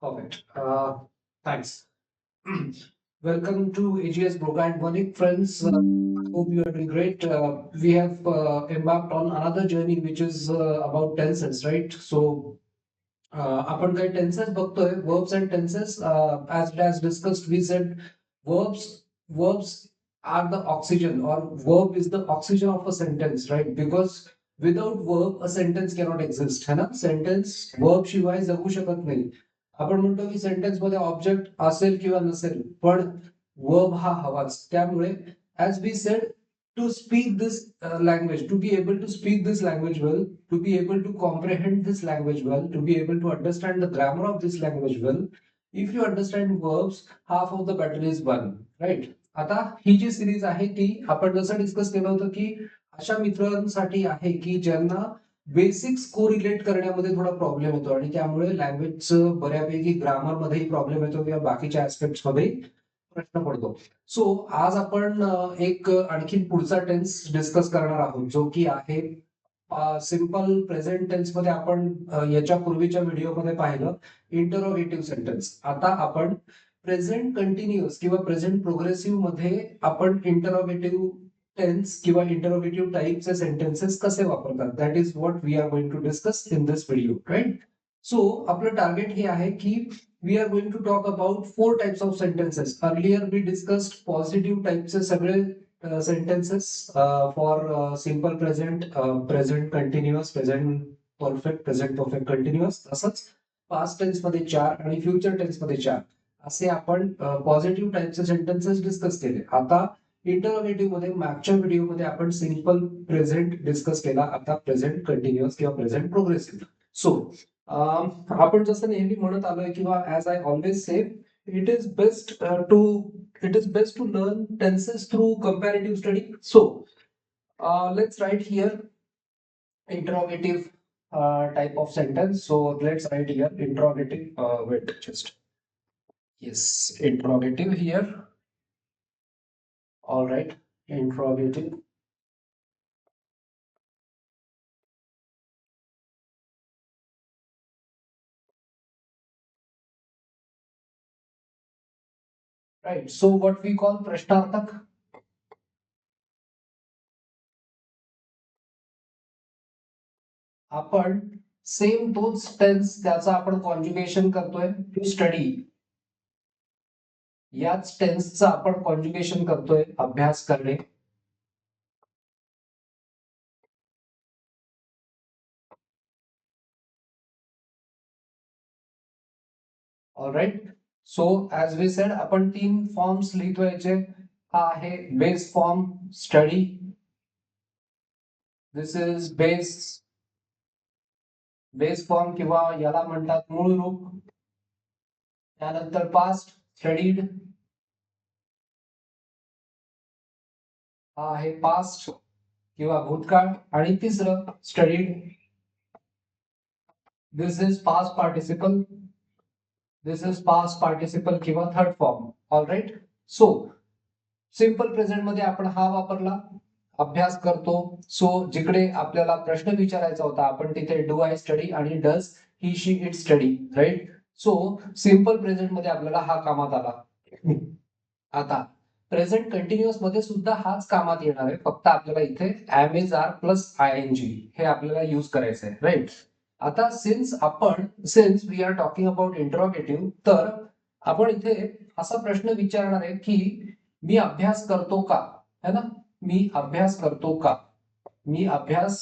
Perfect. Thanks. Welcome to AGS Broca and Bonik, friends. Hope you are doing great. We have embarked on another journey which is about tenses, right? So आपण काही tenses बघतोय, verbs and tenses. As discussed, we said verbs are the oxygen, or verb is the oxygen of a sentence, right? Because without verb a sentence cannot exist, है ना? Sentence verb शिवाय जगू शकत नाही. आपण म्हणतो की सेंटेन्स मध्ये ऑब्जेक्ट असेल किंवा नसेल, पण वर्ब हा हवाच. त्यामुळे as we said, to speak this language, to be able to speak this language well, to be able to comprehend this language well, to be able to understand the grammar of this language well, if you understand verbs, half of the battle is won, right? आता ही जी series आहे ती आपण जसं discuss केलं होतं की अशा मित्रांसाठी आहे की ज्यांना बेसिक्स कोरिलेट करण्यामध्ये थोडा प्रॉब्लेम येतो आणि त्यामुळे लँग्वेजचं बऱ्यापैकी ग्रामर मध्येही प्रॉब्लेम येतो किंवा बाकीच्या ऍस्पेक्ट्स मध्ये प्रश्न पडतो. सो आज आपण एक आणखी पुढचा टेन्स डिस्कस करणार आहोत, जो की आहे सिंपल प्रेझेंट टेन्स मध्ये. आपण याच्या पूर्वीच्या व्हिडिओमध्ये पाहिलं इंटरोगेटिव्ह सेंटेन्स. आता आपण प्रेझेंट कंटिन्युअस किंवा प्रेझेंट प्रोग्रेसिव्ह मध्ये आपण इंटरोगेटिव्ह टेन्स किंवा इंटरोगेटिव्ह टाईपचे सेंटेन्सेस कसे वापरतात, that is what we are going to discuss in this video, right? So आपलं टार्गेट हे आहे की we are going to talk about four types of sentences. Earlier we discussed positive types सगळे sentences for simple present, present continuous, present perfect continuous. तसंच past tense मध्ये चार आणि future tense मध्ये चार असे आपण पॉझिटिव्ह टाइपचे सेंटेन्सेस डिस्कस केले. आता इंटरोगेटिव्ह मध्ये मागच्या व्हिडिओमध्ये आपण सिंपल प्रेझेंट डिस्कस केला, आता प्रेझेंट कंटिन्युअस किंवा प्रेझेंट प्रोग्रेसिव्ह. सो आपण जसं नेहमी म्हणत आलोय किंवा as I always say, it is best to learn tenses through comparative study. So let's write here interrogative type of sentence. So let's write here interrogative. Wait, just yes, interrogative here. All right, interrogative. Right. So what we call प्रश्नार्थक. आपण same तोच tense त्याचा आपण conjugation करतोय to study. याच टेन्सचा आपण conjugation करतोय अभ्यास करणे. Alright. So as we said, आपण तीन फॉर्म्स लिहितोय याचे. हा आहे base form study. This is base form किंवा याला म्हणतात मूळ रूप. त्यानंतर पास्ट स्टडीड, हा आहे पास्ट किंवा भूतकाळ. आणि तिसरं studied, this is past participle. This is past participle किंवा third form. Alright. So simple present मध्ये आपण हा वापरला, अभ्यास करतो. सो जिकडे आपल्याला प्रश्न विचारायचा होता आपण तिथे डू आय स्टडी आणि does he she it study, right? So simple present मध्ये आपल्याला हा कामात आला. आता प्रेझेंट कंटिन्युअस मध्ये सुद्धा हाच कामात येणार आहे, फक्त आपल्याला इथे am is are plus I N G हे आपल्याला युज करायचं आहे, राईट? आता since we are talking about interrogative, तर आपण इथे असा प्रश्न विचारणार आहे की मी अभ्यास करतो का, है ना? मी अभ्यास करतो का, मी अभ्यास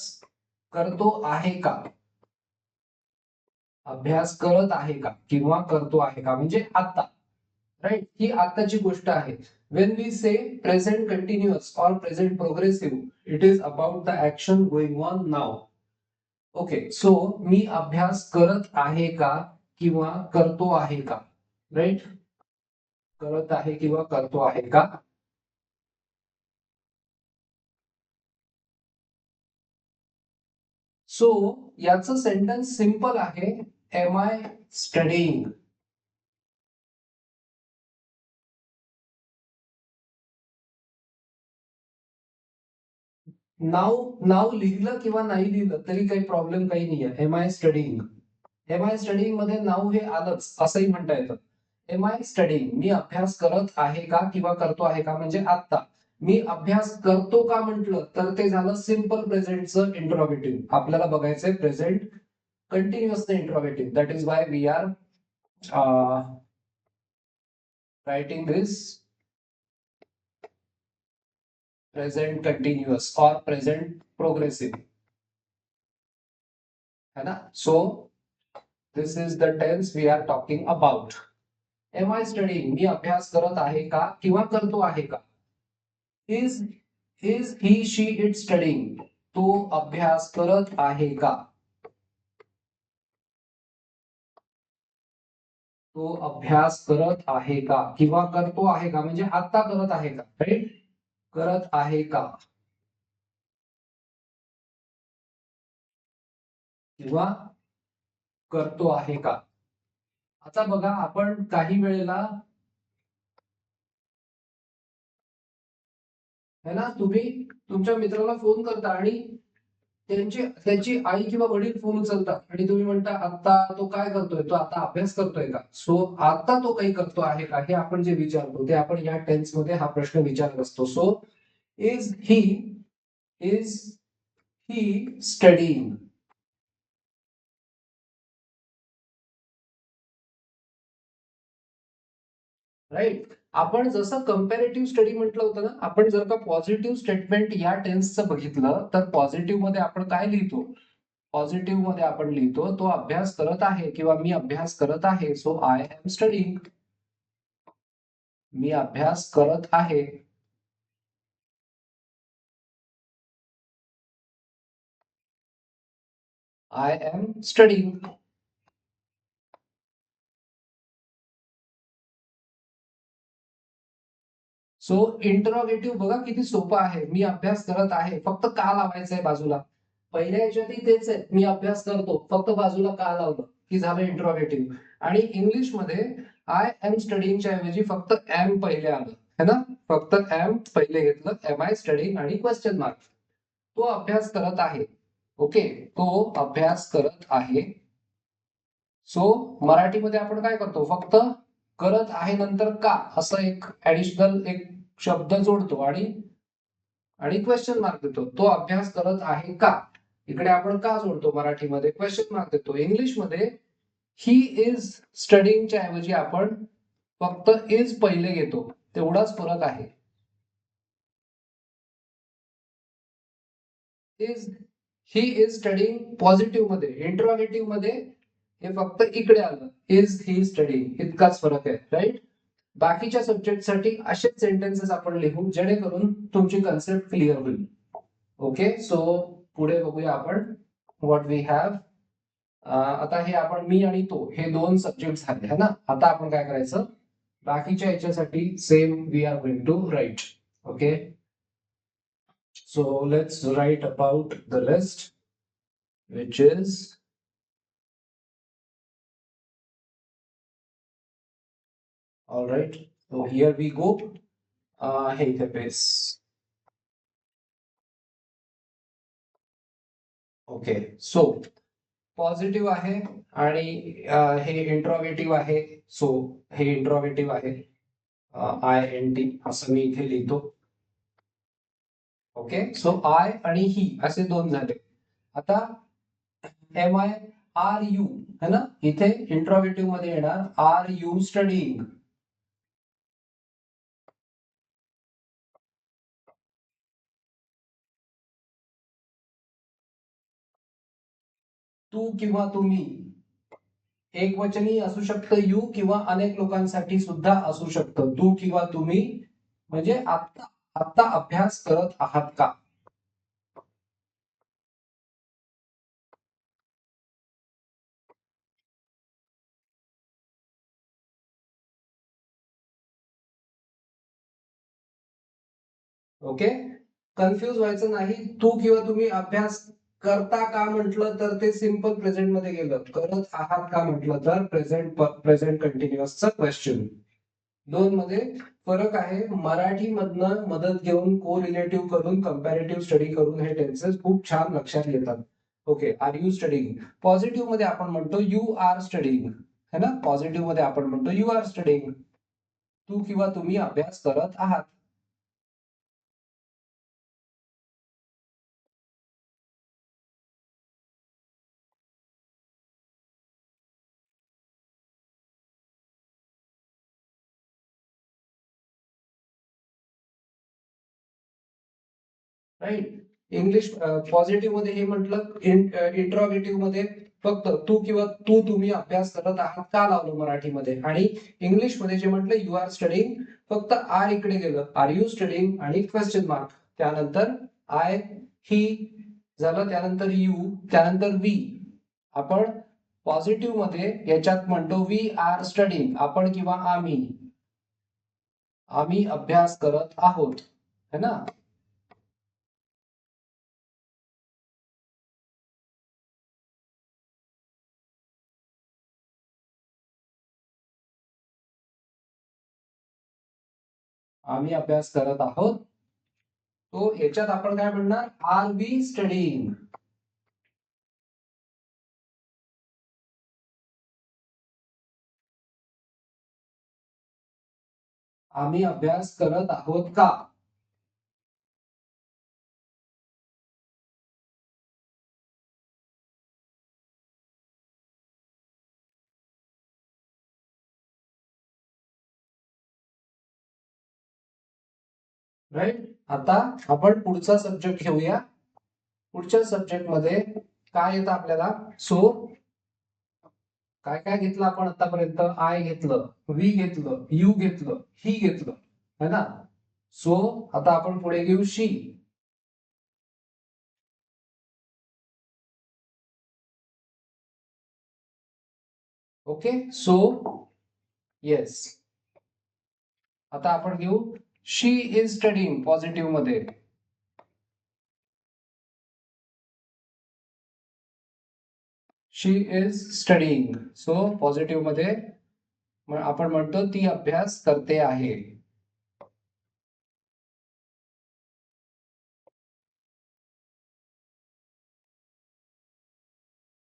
करतो आहे का, अभ्यास करत आहे का किंवा करतो आहे का, म्हणजे आता, राईट? ही आताची गोष्ट आहे. When we say present continuous और present progressive, it is about the action going on now. Okay. So मी अभ्यास करत आहे का किंवा करतो आहे का, राईट? करत आहे किंवा करतो आहे का. सो याचं सेंटेन्स सिंपल आहे, एम आय स्टडीइंग. नाव लिहिलं किंवा नाही लिहिलं तरी काही प्रॉब्लेम काही नाहीये. Am I studying. Am I studying मध्ये नाव हे आलंच असंही म्हणता येतं. एम आय स्टडिंग, मी अभ्यास करत आहे का किंवा करतो आहे का, म्हणजे आता मी अभ्यास करतो का म्हटलं तर ते झालं सिंपल प्रेझेंटचं इंट्रोगेटिव्ह. आपल्याला बघायचंय प्रेझेंट कंटिन्युअसचं interrogative. That is why we are writing this present continuous और प्रेझेंट प्रोग्रेसिव्ह, है ना. So this is the tense we are talking about. Am I studying, मी अभ्यास करत आहे का किंवा करतो आहे का. Is is he she it studying, तो अभ्यास करत आहे का. तो अभ्यास करत आहे का किंवा करतो आहे का, म्हणजे आता करत आहे का, राईट. करत आहे का किंवा करतो आहे का. आता बघा, आपण काही वेळेला है ना, तुम्ही तुमच्या मित्राला फोन करता आणि त्याची आई किंवा वडील फोन उचलतात आणि तुम्ही म्हणता आता तो काय करतोय, तो आता अभ्यास करतोय का. सो आता तो काही करतो आहे का, हे आपण जे विचारतो ते आपण या टेन्स मध्ये हा प्रश्न विचारत असतो. So is is he studying, right. आपण जसं कंपॅरेटिव्ह स्टडी म्हटलं होतं ना, आपण जर का पॉझिटिव्ह स्टेटमेंट या टेन्सचं बघितलं तर पॉझिटिव्ह मध्ये आपण काय लिहितो. पॉझिटिव्ह मध्ये आपण लिहितो तो अभ्यास करत आहे किंवा मी अभ्यास करत आहे. सो आय एम स्टडीइंग, मी अभ्यास करत आहे. I am studying. सो इंटरॉगेटिव्ह बघा किती सोपं आहे. मी अभ्यास करत आहे, फक्त का लावायचंय बाजूला. पहिल्या याच्यातही तेच आहे, मी अभ्यास करतो, फक्त बाजूला का लावलं की झालं इंटरॉगेटिव्ह. आणि इंग्लिश मध्ये आय एम स्टडीइंगच्या ऐवजी फक्त एम पहिले आलं, है ना. फक्त एम पहिले घेतलं, एम आय स्टडीइंग आणि क्वेश्चन मार्क. तो अभ्यास करत आहे. ओके, तो अभ्यास करत आहे. सो मराठीमध्ये आपण काय करतो, फक्त करत आहे नंतर का असं एक ऍडिशनल एक शब्द जोडतो आणि आणि क्वेश्चन मार्क देतो. तो अभ्यास करत आहे का, इकडे आपण का जोडतो, मराठीमध्ये क्वेश्चन मार्क देतो. इंग्लिशमध्ये ही इज स्टडीइंगच्या ऐवजी आपण फक्त इज पहिले घेतो, तेवढाच फरक आहे. Is he is studying positive मध्ये, इंटरॉगेटिव्ह मध्ये हे फक्त इकडे आलं, इज ही स्टडीइंग, इतकाच फरक आहे, राईट. बाकीच्या सब्जेक्ट साठी असेच सेंटेन्सेस आपण लिहू जेणेकरून तुमची कन्सेप्ट क्लिअर होईल. ओके, सो पुढे बघूया आपण व्हॉट वी हॅव. आता हे आपण मी आणि तो हे दोन सब्जेक्ट झाले है ना. आता आपण काय करायचं, बाकीच्या याच्यासाठी same we are going to write. Okay, so let's write about the list which is all right. So here we go. हे इथे पेस. ओके, सो पॉझिटिव्ह आहे आणि हे इंट्रोगेटिव्ह आहे. सो हे इंट्रोगेटिव्ह आहे, आय एन टी असं मी इथे लिहितो. ओके, सो आय आणि ही असे दोन झाले. आता एम आय आर यू है ना, इथे इंट्रोगेटिव्ह मध्ये येणार आर यू स्टडीइंग. तू किंवा तुम्ही एक वचनी असू शकतं यू किंवा अनेक लोकांसाठी सुद्धा असू शकतं तू किंवा तुम्ही, म्हणजे आता आता अभ्यास करत आहात का. ओके, कन्फ्युज व्हायचं नाही. तू किंवा तुम्ही अभ्यास करता का म्हटलं तर ते सिंपल प्रेझेंट मध्ये गेलं, करत आहात का म्हटलं तर प्रेझेंट कंटिन्युअसचा क्वेश्चन. दोन मध्ये फरक आहे. मराठी मधनं मदत घेऊन को रिलेटिव्ह करून कंपॅरेटिव्ह स्टडी करून हे टेन्सेस खूप छान लक्षात येतात. Okay, are you studying. Positive मध्ये आपण म्हणतो यू आर स्टडिंग, है ना. पॉझिटिव्ह मध्ये आपण म्हणतो यू आर स्टडिंग, तू किंवा तुम्ही अभ्यास करत आहात. राईट. इंग्लिश पॉझिटिव्ह मध्ये हे म्हटलं. इंट्रॉगेटिव्ह मध्ये फक्त तू किंवा तुम्ही अभ्यास करत आहात का लावलं मराठीमध्ये. आणि इंग्लिश मध्ये जे म्हटलं यू आर स्टडिंग, फक्त आर इकडे गेलं, आर यू स्टडिंग आणि क्वेश्चन मार्क, त्यानंतर आय, ही झालं, त्यानंतर यू, त्यानंतर वी. आपण पॉझिटिव्ह मध्ये याच्यात म्हणतो वी आर स्टडिंग, आपण किंवा आम्ही, आम्ही अभ्यास करत आहोत, है ना. आम्ही अभ्यास करत आहोत. तो याच्यात आपण काय म्हणणार, आर वी स्टडिंग. आम्ही अभ्यास करत आहोत का. राईट. आता आपण पुढचा सब्जेक्ट घेऊया. पुढच्या सब्जेक्ट मध्ये काय येतं आपल्याला. सो काय काय घेतलं आपण आतापर्यंत. आय घेतलं, वी घेतलं, यू घेतलं, ही घेतलं, है ना. सो आता आपण पुढे घेऊ शी. ओके. So yes. आता आपण घेऊ शी इज स्टडिंग पॉझिटिव्ह मध्ये. शी इज स्टडिंग. सो पॉझिटिव्ह मध्ये आपण म्हणतो ती अभ्यास करते आहे.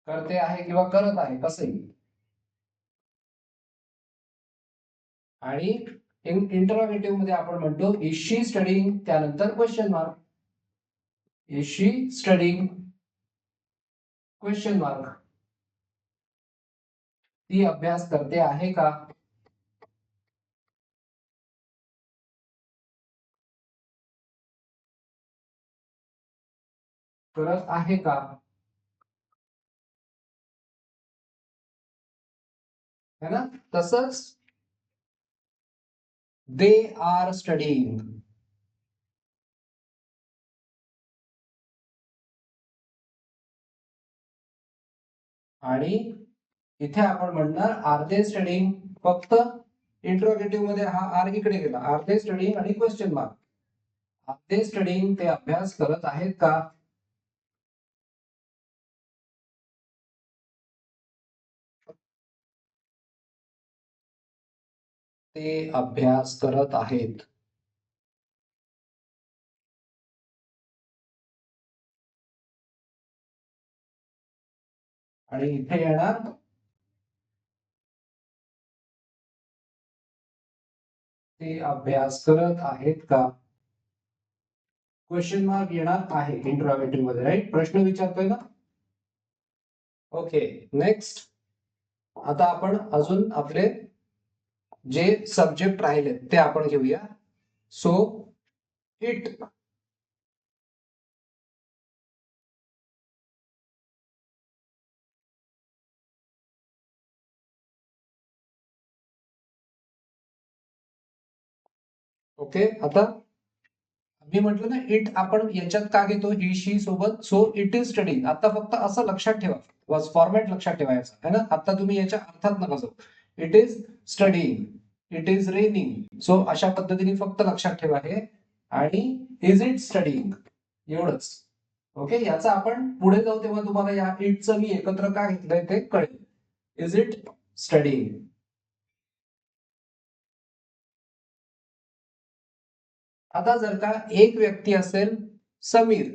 करते आहे किंवा करत आहे कसंही. आणि इंटरोगेटिव्ह मध्ये आपण म्हणतो इज शी स्टडिंग, त्यानंतर question mark. Is she studying, question mark. ती अभ्यास करते आहे का. करत आहे का, है ना. तसंच दे आर स्टडिंग. आणि इथे आपण म्हणणार आर दे स्टडिंग. फक्त इंट्रोगेटिव्ह मध्ये हा आर इकडे गेला, आर दे स्टडिंग आणि question mark. Are they studying, ते अभ्यास करत आहेत का. ते अभ्यास करत आहेत. आणि इथे येणार ते अभ्यास करत आहेत का. क्वेश्चन मार्क येणार आहे इंट्रोगेटिव्ह मध्ये. राईट. प्रश्न विचारतोय ना. ओके. नेक्स्ट. आता आपण अजून आपले जे सब्जेक्ट राहिले ते आपण घेऊया. So it. ओके. आता मी म्हटलं ना इट आपण याच्यात का घेतो ही शी सोबत. So it is studying. आता फक्त असं लक्षात ठेवा, बस फॉर्मॅट लक्षात ठेवायचा है ना. आता तुम्ही याच्या अर्थात नका जाऊ. It is studying, it is raining. So अशा पद्धतीने फक्त लक्षात ठेवा हे. आणि इज इट स्टडिंग, एवढंच. ओके. याचा आपण पुढे जाऊ तेव्हा तुम्हाला या इटचं मी एकत्र का घेतलंय ते कळेल. Is it studying. आता जर का एक व्यक्ती असेल Sameer.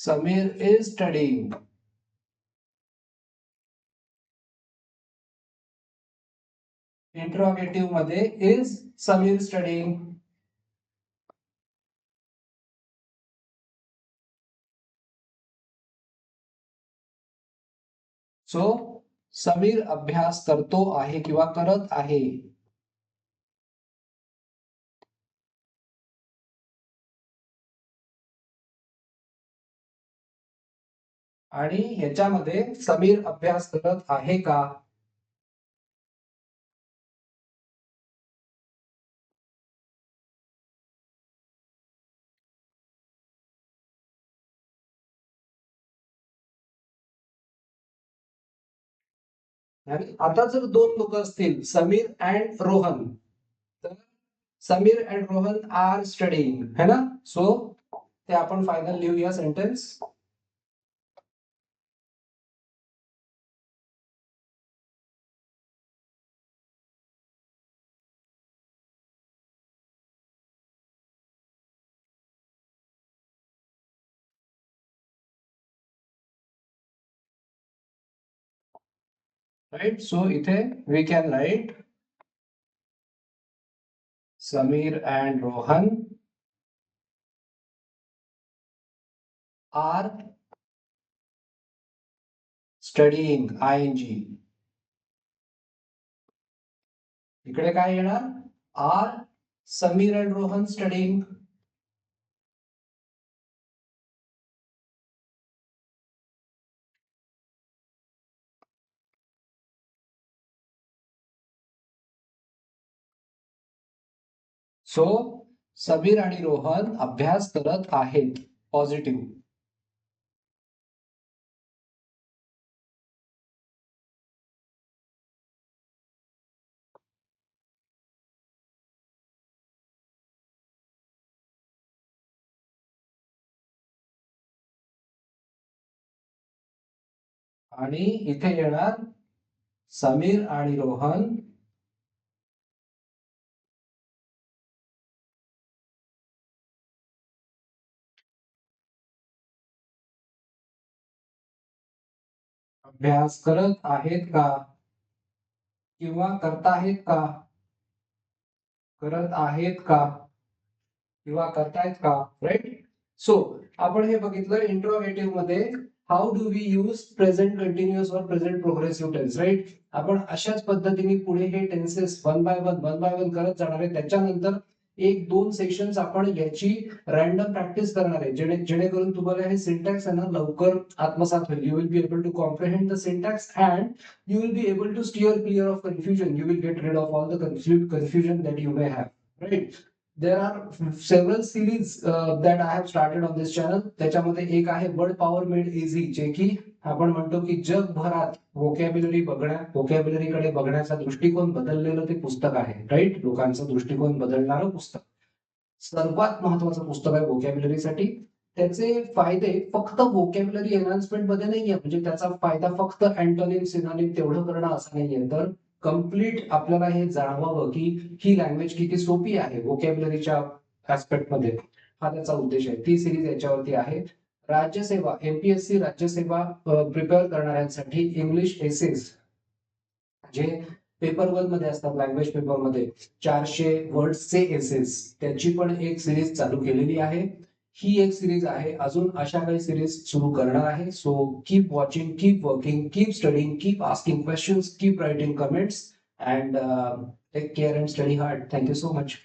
Samir is studying. Interrogative मध्ये is Samir studying. So Sameer अभ्यास करतो आहे किंवा करत आहे. आणि ह्याच्यामध्ये समीर अभ्यास करत आहे का? आणि आता जर दोन लोक असतील समीर अँड रोहन, तर Sameer and Rohan are studying है ना. सो ते आपण फायनल लिहूया सेंटेन्स. राईट. सो इथे we can write Sameer and Rohan are studying ING. इकडे काय येणार? Are Sameer and Rohan studying. So Sameer आणि रोहन अभ्यास करत आहेत. पॉझिटिव्ह. आणि इथे येणार समीर आणि रोहन अभ्यास करत आहेत का किंवा करताहेत का? करत आहेत का किंवा करतायत का? राईट. सो आपण हे बघितलं इंट्रोगेटिव्ह मध्ये how do we use present continuous और प्रेझेंट प्रोग्रेसिव्ह टेन्स. राईट. आपण अशाच पद्धतीने पुढे हे टेन्सेस वन बाय वन करत जाणार आहे. त्याच्यानंतर एक दोन सेशन्स आपण याची रॅन्डम प्रॅक्टिस करणार आहे, जेणेकरून तुम्हाला हे सिंटॅक्स आहे ना लवकर आत्मसात होईल. You will be able to comprehend the syntax and you will be able to steer clear of confusion. You will get rid of all the confusion that you may have. Right. There are several series that I have started on this channel. त्याच्यामध्ये एक आहे word power made easy, जे की आपण म्हणतो की जगभरात vocabulary कडे बघण्याचा दृष्टिकोन बदललेलं ते पुस्तक आहे. राईट. लोकांचा दृष्टिकोन बदलणारं पुस्तक. सर्वात महत्वाचं पुस्तक आहे व्होकॅब्युलरीसाठी. त्याचे फायदे फक्त व्होकॅब्युलरी एनहान्समेंट मध्ये नाहीये, म्हणजे त्याचा फायदा फक्त अँटोनिम सिनोनिम तेवढं करणं असं नाहीये, तर कम्प्लीट आपल्याला हे जाणवावं की ही लँग्वेज किती सोपी आहे व्होकॅब्युलरीच्या ऍस्पेक्ट मध्ये. हा त्याचा उद्देश आहे. ती सिरीज याच्यावरती आहे. राज्यसेवा MPSC राज्यसेवा प्रिपेअर करणाऱ्यांसाठी इंग्लिश एसेस जे पेपर वन मध्ये असतात, लँग्वेज पेपर मध्ये 400 वर्ड्सचे एसेस, त्याची पण एक सिरीज चालू केलेली आहे. ही एक सिरीज आहे. अजून अशा काही सिरीज सुरू करणार आहे. So keep watching, keep working, keep studying, keep asking questions, keep writing comments and take care and study hard. Thank you so much.